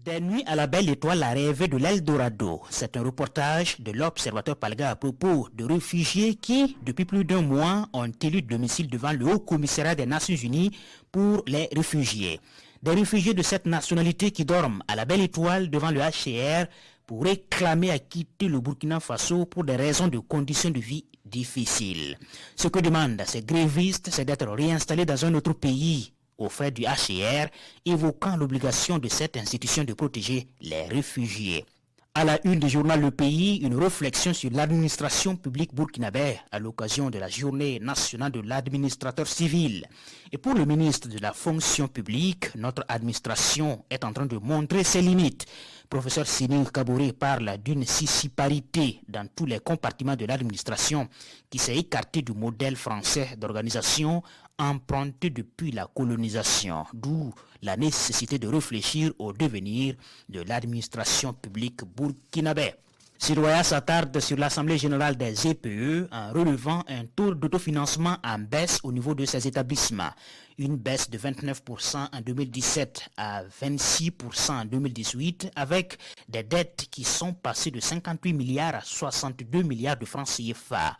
Des nuits à la belle étoile, la rêve de l'Eldorado. C'est un reportage de l'Observateur Palga à propos de réfugiés qui, depuis plus d'un mois, ont élu domicile devant le Haut Commissariat des Nations Unies pour les réfugiés. Des réfugiés de cette nationalité qui dorment à la belle étoile devant le HCR pour réclamer à quitter le Burkina Faso pour des raisons de conditions de vie difficiles. Ce que demandent ces grévistes, c'est d'être réinstallés dans un autre pays aux frais du HCR, évoquant l'obligation de cette institution de protéger les réfugiés. À la une du journal Le Pays, une réflexion sur l'administration publique burkinabé à l'occasion de la journée nationale de l'administrateur civil. Et pour le ministre de la fonction publique, notre administration est en train de montrer ses limites. Professeur Séné Kaboré parle d'une sissiparité dans tous les compartiments de l'administration qui s'est écartée du modèle français d'organisation emprunté depuis la colonisation, d'où la nécessité de réfléchir au devenir de l'administration publique burkinabé. Siroya s'attarde sur l'Assemblée générale des EPE en relevant un taux d'autofinancement en baisse au niveau de ces établissements. Une baisse de 29% en 2017 à 26% en 2018 avec des dettes qui sont passées de 58 milliards à 62 milliards de francs CFA.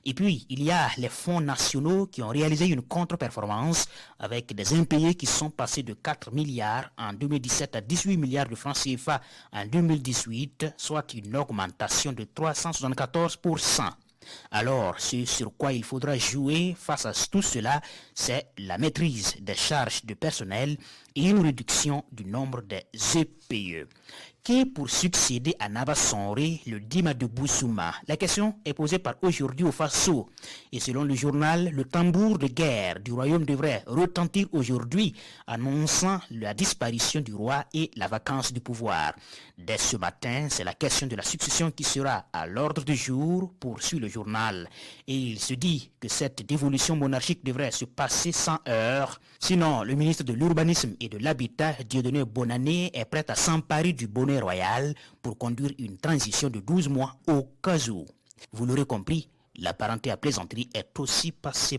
Et puis, il y a les fonds nationaux qui ont réalisé une contre-performance avec des impayés qui sont passés de 4 milliards en 2017 à 18 milliards de francs CFA en 2018, soit une augmentation de 374%. Alors, ce sur quoi il faudra jouer face à tout cela, c'est la maîtrise des charges de personnel et une réduction du nombre des EPE. Qui pour succéder à Naba Sonré, le Dima de Boussouma? La question est posée par Aujourd'hui au Faso. Et selon le journal, le tambour de guerre du royaume devrait retentir aujourd'hui, annonçant la disparition du roi et la vacance du pouvoir. Dès ce matin, c'est la question de la succession qui sera à l'ordre du jour, poursuit le journal. Et il se dit que cette dévolution monarchique devrait se passer sans heurts. Sinon, le ministre de l'Urbanisme et de l'Habitat, Dieudonné Bonanné, est prêt à s'emparer du bonnet royal pour conduire une transition de 12 mois au cas où. Vous l'aurez compris, la parenté à plaisanterie est aussi passée